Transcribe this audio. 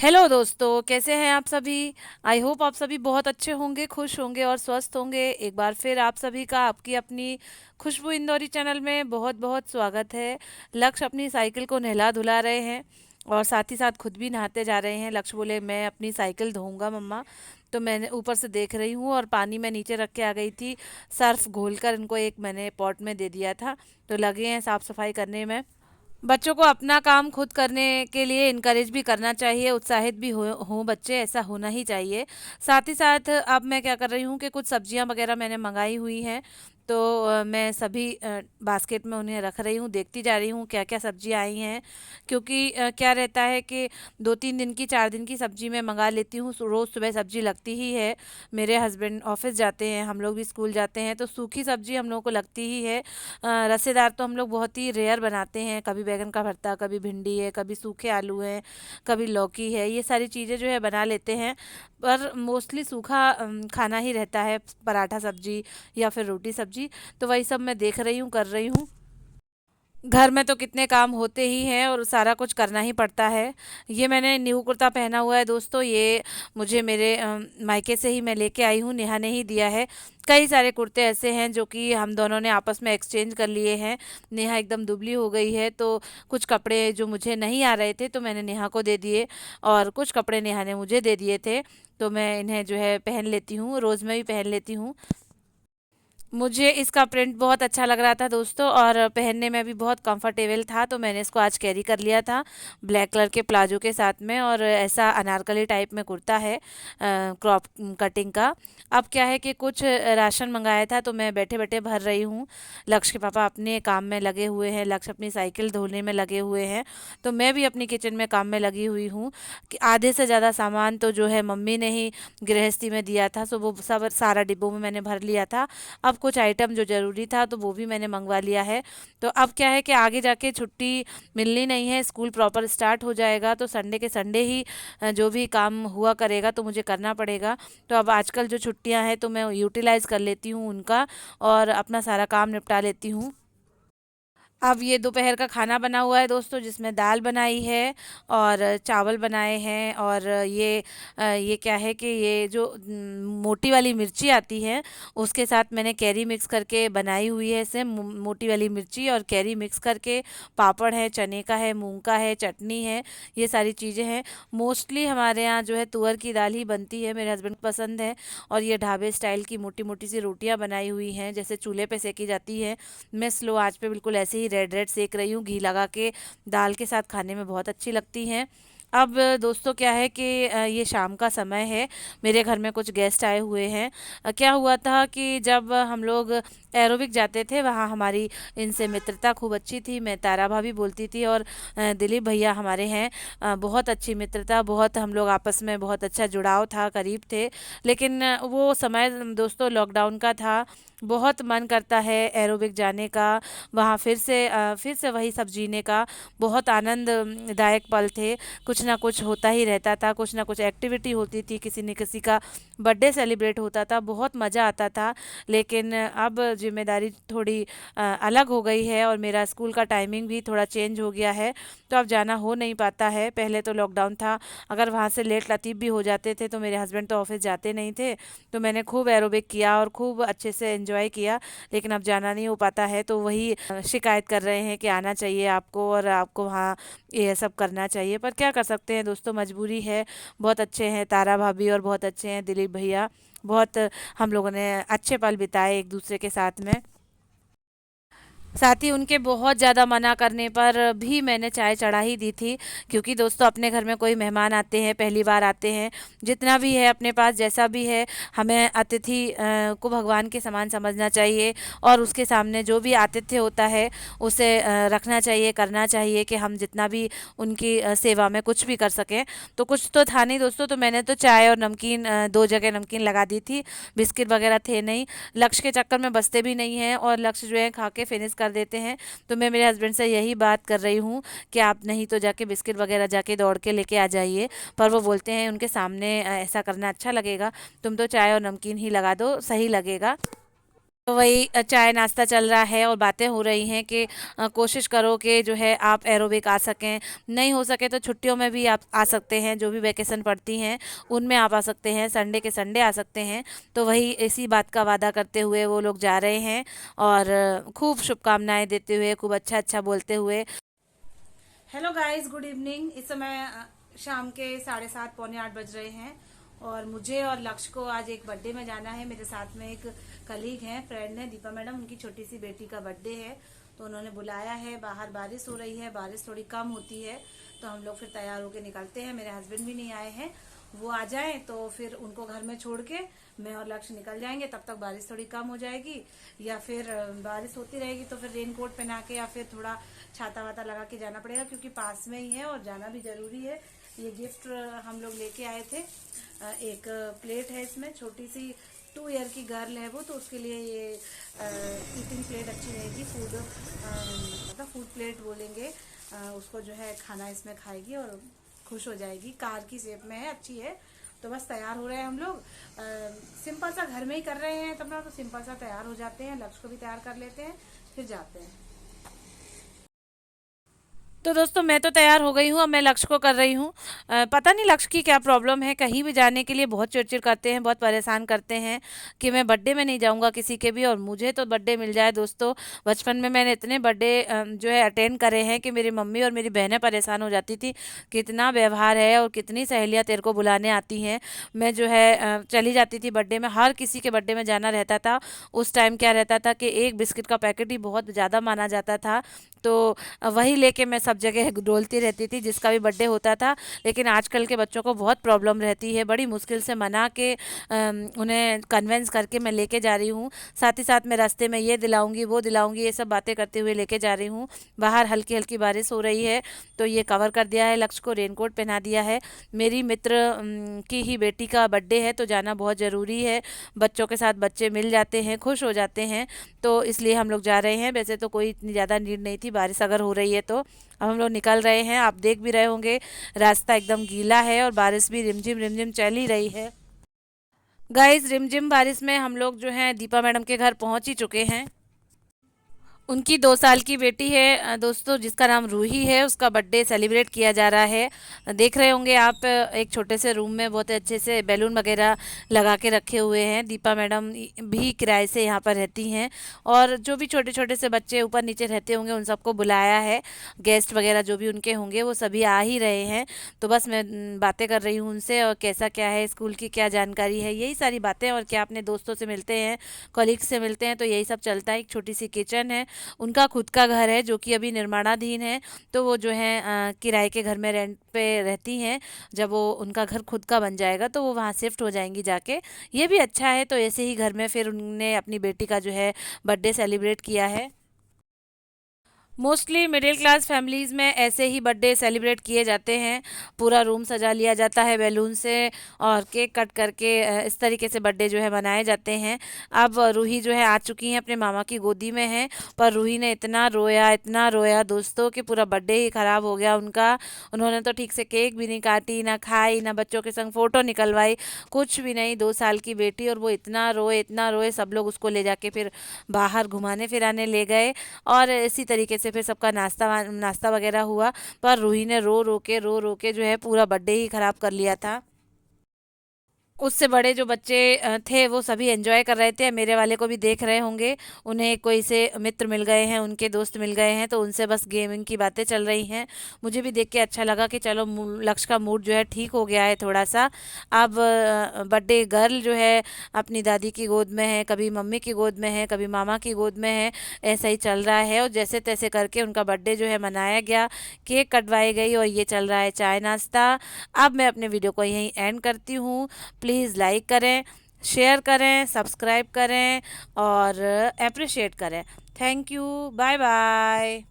Hello दोस्तों, कैसे हैं आप सभी। आई होप आप सभी बहुत अच्छे होंगे, खुश होंगे और स्वस्थ होंगे। एक बार फिर आप सभी का आपकी अपनी खुशबू इंदौरी चैनल में बहुत बहुत स्वागत है। लक्ष्य अपनी साइकिल को नहला धुला रहे हैं और साथ ही साथ खुद भी नहाते जा रहे हैं। लक्ष्य बोले मैं अपनी साइकिल धोऊंगा मम्मा। तो मैंने ऊपर से देख रही हूँ और पानी मैं नीचे रख के आ गई थी। सर्फ घोलकर इनको एक मैंने पॉट में दे दिया था, तो लगे हैं साफ सफाई करने में। बच्चों को अपना काम खुद करने के लिए इनकरेज भी करना चाहिए, उत्साहित भी हो बच्चे, ऐसा होना ही चाहिए। साथ ही साथ अब मैं क्या कर रही हूँ कि कुछ सब्जियाँ वगैरह मैंने मंगाई हुई हैं। तो मैं सभी बास्केट में उन्हें रख रही हूँ, देखती जा रही हूँ क्या क्या सब्जियाँ आई हैं। क्योंकि क्या रहता है कि 2-3 दिन की 4 दिन की सब्जी मैं मंगा लेती हूँ। रोज़ सुबह सब्जी लगती ही है। मेरे हस्बैंड ऑफिस जाते हैं, हम लोग भी स्कूल जाते हैं, तो सूखी सब्जी हम लोगों को लगती ही है। रसेदार तो हम लोग बहुत ही रेयर बनाते हैं। कभी बैगन का भरता, कभी भिंडी है, कभी सूखे आलू हैं, कभी लौकी है, ये सारी चीज़ें जो है बना लेते हैं। पर मोस्टली सूखा खाना ही रहता है, पराठा सब्जी या फिर रोटी सब्जी। तो वही सब मैं देख रही हूँ, कर रही हूँ। घर में तो कितने काम होते ही हैं और सारा कुछ करना ही पड़ता है। ये मैंने न्यू कुर्ता पहना हुआ है दोस्तों, ये मुझे मेरे मायके से ही मैं लेके आई हूँ, नेहा ने ही दिया है। कई सारे कुर्ते ऐसे हैं जो कि हम दोनों ने आपस में एक्सचेंज कर लिए हैं। नेहा एकदम दुबली हो गई है, तो कुछ कपड़े जो मुझे नहीं आ रहे थे तो मैंने नेहा को दे दिए, और कुछ कपड़े नेहा ने मुझे दे दिए थे। तो मैं इन्हें जो है पहन लेती हूँ, रोज़ में भी पहन लेती हूँ। मुझे इसका प्रिंट बहुत अच्छा लग रहा था दोस्तों, और पहनने में भी बहुत कंफर्टेबल था, तो मैंने इसको आज कैरी कर लिया था ब्लैक कलर के प्लाजो के साथ में। और ऐसा अनारकली टाइप में कुर्ता है, क्रॉप कटिंग का। अब क्या है कि कुछ राशन मंगाया था, तो मैं बैठे बैठे भर रही हूँ। लक्ष्य के पापा अपने काम में लगे हुए हैं, लक्ष्य अपनी साइकिल धोने में लगे हुए हैं, तो मैं भी अपनी किचन में काम में लगी हुई हूँ। कि आधे से ज़्यादा सामान तो जो है मम्मी ने ही गृहस्थी में दिया था, सो वो सब सारा डिब्बों में मैंने भर लिया था। अब कुछ आइटम जो ज़रूरी था तो वो भी मैंने मंगवा लिया है। तो अब क्या है कि आगे जाके छुट्टी मिलनी नहीं है, स्कूल प्रॉपर स्टार्ट हो जाएगा, तो संडे के संडे ही जो भी काम हुआ करेगा तो मुझे करना पड़ेगा। तो अब आजकल जो छुट्टियां हैं तो मैं यूटिलाइज़ कर लेती हूँ उनका, और अपना सारा काम निपटा लेती हूँ। अब ये दोपहर का खाना बना हुआ है दोस्तों, जिसमें दाल बनाई है और चावल बनाए हैं। और ये क्या है कि ये जो मोटी वाली मिर्ची आती है, उसके साथ मैंने कैरी मिक्स करके बनाई हुई है। इसे मोटी वाली मिर्ची और कैरी मिक्स करके, पापड़ है, चने का है, मूंग का है, चटनी है, ये सारी चीज़ें हैं। मोस्टली हमारे यहाँ जो है तुअर की दाल ही बनती है, मेरे हस्बैंड को पसंद है। और ये ढाबे स्टाइल की मोटी मोटी सी रोटियाँ बनाई हुई हैं, जैसे चूल्हे पे सेकी जाती है। मैं स्लो आंच पे बिल्कुल ऐसे ही रेड रेड सेक रही हूँ, घी लगा के। दाल के साथ खाने में बहुत अच्छी लगती हैं। अब दोस्तों क्या है कि ये शाम का समय है, मेरे घर में कुछ गेस्ट आए हुए हैं। क्या हुआ था कि जब हम लोग एरोबिक जाते थे, वहाँ हमारी इनसे मित्रता खूब अच्छी थी। मैं तारा भाभी बोलती थी, और दिलीप भैया हमारे हैं। बहुत अच्छी मित्रता, बहुत हम लोग आपस में बहुत अच्छा जुड़ाव था, करीब थे। लेकिन वो समय दोस्तों लॉकडाउन का था। बहुत मन करता है एरोबिक जाने का, वहाँ फिर से वही सब जीने का। बहुत आनंददायक पल थे। कुछ ना कुछ होता ही रहता था, कुछ ना कुछ एक्टिविटी होती थी, किसी न किसी का बर्थडे सेलिब्रेट होता था, बहुत मज़ा आता था। लेकिन अब जिम्मेदारी थोड़ी अलग हो गई है, और मेरा स्कूल का टाइमिंग भी थोड़ा चेंज हो गया है, तो अब जाना हो नहीं पाता है। पहले तो लॉकडाउन था, अगर वहाँ से लेट लतीफ़ भी हो जाते थे तो मेरे हस्बैंड तो ऑफिस जाते नहीं थे, तो मैंने खूब एरोबिक किया और खूब अच्छे से एंजॉय किया। लेकिन अब जाना नहीं हो पाता है, तो वही शिकायत कर रहे हैं कि आना चाहिए आपको, और आपको वहाँ ये सब करना चाहिए। पर क्या कर सकते हैं दोस्तों, मजबूरी है। बहुत अच्छे हैं तारा भाभी, और बहुत अच्छे हैं दिलीप भैया। बहुत हम लोगों ने अच्छे पल बिताए एक दूसरे के साथ में। साथ ही उनके बहुत ज़्यादा मना करने पर भी मैंने चाय चढ़ा ही दी थी। क्योंकि दोस्तों अपने घर में कोई मेहमान आते हैं, पहली बार आते हैं, जितना भी है अपने पास जैसा भी है, हमें अतिथि को भगवान के समान समझना चाहिए। और उसके सामने जो भी आतिथ्य होता है उसे रखना चाहिए, करना चाहिए, कि हम जितना भी उनकी सेवा में कुछ भी कर सकें। तो कुछ तो था नहीं दोस्तों, तो मैंने तो चाय और नमकीन, 2 जगह नमकीन लगा दी थी। बिस्किट वगैरह थे नहीं, लक्ष्य के चक्कर में बसते भी नहीं हैं, और लक्ष्य जो है खा के फिनिश कर देते हैं। तो मैं मेरे हस्बैंड से यही बात कर रही हूँ कि आप नहीं तो जाके बिस्किट वगैरह जाके दौड़ के लेके आ जाइए। पर वो बोलते हैं उनके सामने ऐसा करना अच्छा लगेगा, तुम तो चाय और नमकीन ही लगा दो, सही लगेगा। तो वही चाय नाश्ता चल रहा है और बातें हो रही हैं कि कोशिश करो कि जो है आप एरोबिक आ सकें। नहीं हो सके तो छुट्टियों में भी आप आ सकते हैं, जो भी वैकेशन पड़ती हैं उनमें आप आ सकते हैं, संडे के संडे आ सकते हैं। तो वही इसी बात का वादा करते हुए वो लोग जा रहे हैं और खूब शुभकामनाएं देते हुए, खूब अच्छा अच्छा बोलते हुए। Hello guys, good evening. इस समय शाम के 7:30 पौने 8 बज रहे हैं और मुझे और लक्ष्य को आज एक बर्थडे में जाना है। मेरे साथ में एक कलीग हैं, फ्रेंड है, दीपा मैडम। उनकी छोटी सी बेटी का बर्थडे है तो उन्होंने बुलाया है। बाहर बारिश हो रही है, बारिश थोड़ी कम होती है तो हम लोग फिर तैयार होके निकलते हैं। मेरे हस्बैंड भी नहीं आए हैं, वो आ जाएं तो फिर उनको घर में छोड़ के मैं और लक्ष्य निकल जाएंगे। तब तक बारिश थोड़ी कम हो जाएगी, या फिर बारिश होती रहेगी तो फिर रेन कोट पहना के या फिर थोड़ा छाता वाता लगा के जाना पड़ेगा, क्योंकि पास में ही है और जाना भी जरूरी है। ये गिफ्ट हम लोग लेके आए थे। एक प्लेट है, इसमें छोटी सी 2 ईयर की गर्ल है वो, तो उसके लिए ये ईटिंग प्लेट अच्छी रहेगी। फूड मतलब फूड प्लेट बोलेंगे उसको, जो है खाना इसमें खाएगी और खुश हो जाएगी। कार की शेप में है, अच्छी है। तो बस तैयार हो रहे हैं हम लोग। सिंपल सा घर में ही कर रहे हैं तब ना, तो सिंपल सा तैयार हो जाते हैं। लक्ष्य को भी तैयार कर लेते हैं, फिर जाते हैं। तो दोस्तों मैं तो तैयार हो गई हूँ, अब मैं लक्ष्य को कर रही हूँ। पता नहीं लक्ष्य की क्या प्रॉब्लम है, कहीं भी जाने के लिए बहुत चिड़चिड़ करते हैं, बहुत परेशान करते हैं कि मैं बर्थडे में नहीं जाऊँगा किसी के भी, और मुझे तो बर्थडे मिल जाए। दोस्तों बचपन में मैंने इतने बर्थडे जो है अटेंड करे हैं कि मेरी मम्मी और मेरी बहनें परेशान हो जाती थी, कितना व्यवहार है और कितनी सहेलियाँ तेरे को बुलाने आती हैं। मैं जो है चली जाती थी बर्थडे में, हर किसी के बर्थडे में जाना रहता था। उस टाइम क्या रहता था कि एक बिस्किट का पैकेट ही बहुत ज़्यादा माना जाता था, तो वही लेके मैं सब जगह डोलती रहती थी जिसका भी बर्थडे होता था। लेकिन आजकल के बच्चों को बहुत प्रॉब्लम रहती है, बड़ी मुश्किल से मना के उन्हें कन्वेंस करके मैं लेके जा रही हूँ। साथ ही साथ मैं रास्ते में ये दिलाऊंगी वो दिलाऊंगी ये सब बातें करते हुए लेके जा रही हूँ। बाहर हल्की हल्की बारिश हो रही है तो ये कवर कर दिया है, लक्ष्य को रेनकोट पहना दिया है। मेरी मित्र की ही बेटी का बर्थडे है तो जाना बहुत ज़रूरी है। बच्चों के साथ बच्चे मिल जाते हैं, खुश हो जाते हैं, तो इसलिए हम लोग जा रहे हैं। वैसे तो कोई इतनी ज़्यादा नीड नहीं थी, बारिश अगर हो रही है तो। अब हम लोग निकल रहे हैं, आप देख भी रहे होंगे रास्ता एकदम गीला है और बारिश भी रिमझिम चल ही रही है। गाइस रिमझिम बारिश में हम लोग जो हैं दीपा मैडम के घर पहुंच ही चुके हैं। उनकी 2 साल की बेटी है दोस्तों, जिसका नाम रूही है, उसका बर्थडे सेलिब्रेट किया जा रहा है। देख रहे होंगे आप, एक छोटे से रूम में बहुत अच्छे से बैलून वगैरह लगा के रखे हुए हैं। दीपा मैडम भी किराए से यहाँ पर रहती हैं और जो भी छोटे छोटे से बच्चे ऊपर नीचे रहते होंगे उन सबको बुलाया है। गेस्ट वगैरह जो भी उनके होंगे वो सभी आ ही रहे हैं। तो बस मैं बातें कर रही हूँ उनसे, और कैसा क्या है स्कूल की, क्या जानकारी है, यही सारी बातें। और क्या अपने दोस्तों से मिलते हैं, कलीग्स से मिलते हैं, तो यही सब चलता है। एक छोटी सी किचन है, उनका खुद का घर है जो कि अभी निर्माणाधीन है। तो वो जो है किराए के घर में रेंट पे रहती हैं। जब वो उनका घर खुद का बन जाएगा तो वो वहाँ शिफ्ट हो जाएंगी जाके। ये भी अच्छा है, तो ऐसे ही घर में फिर उनने अपनी बेटी का जो है बर्थडे सेलिब्रेट किया है। मोस्टली मिडिल क्लास फैमिलीज़ में ऐसे ही बर्थडे सेलिब्रेट किए जाते हैं। पूरा रूम सजा लिया जाता है बैलून से और केक कट करके इस तरीके से बर्थडे जो है मनाए जाते हैं। अब रूही जो है आ चुकी हैं, अपने मामा की गोदी में है। पर रूही ने इतना रोया दोस्तों कि पूरा बर्थडे ही ख़राब हो गया उनका। उन्होंने तो ठीक से केक भी नहीं काटी, ना खाई, ना बच्चों के संग फ़ोटो निकलवाई, कुछ भी नहीं। 2 साल की बेटी और वो इतना रोए, सब लोग उसको ले जाके फिर बाहर घुमाने फिराने ले गए। और इसी तरीके से फिर सबका नाश्ता वगैरह हुआ। पर रूही ने रो रो के जो है पूरा बर्थडे ही खराब कर लिया था। उससे बड़े जो बच्चे थे वो सभी एंजॉय कर रहे थे, मेरे वाले को भी देख रहे होंगे। उन्हें कोई से मित्र मिल गए हैं, उनके दोस्त मिल गए हैं, तो उनसे बस गेमिंग की बातें चल रही हैं। मुझे भी देख के अच्छा लगा कि चलो लक्ष्य का मूड जो है ठीक हो गया है थोड़ा सा। अब बर्थडे गर्ल जो है अपनी दादी की गोद में है, कभी मम्मी की गोद में है, कभी मामा की गोद में है। ऐसा ही चल रहा है और जैसे तैसे करके उनका बर्थडे जो है मनाया गया। केक कटवाई गई और ये चल रहा है चाय नाश्ता। अब मैं अपने वीडियो को यहीं एंड करती हूँ। प्लीज़ लाइक करें, शेयर करें, सब्सक्राइब करें और अप्रिशिएट करें। Thank you, bye bye.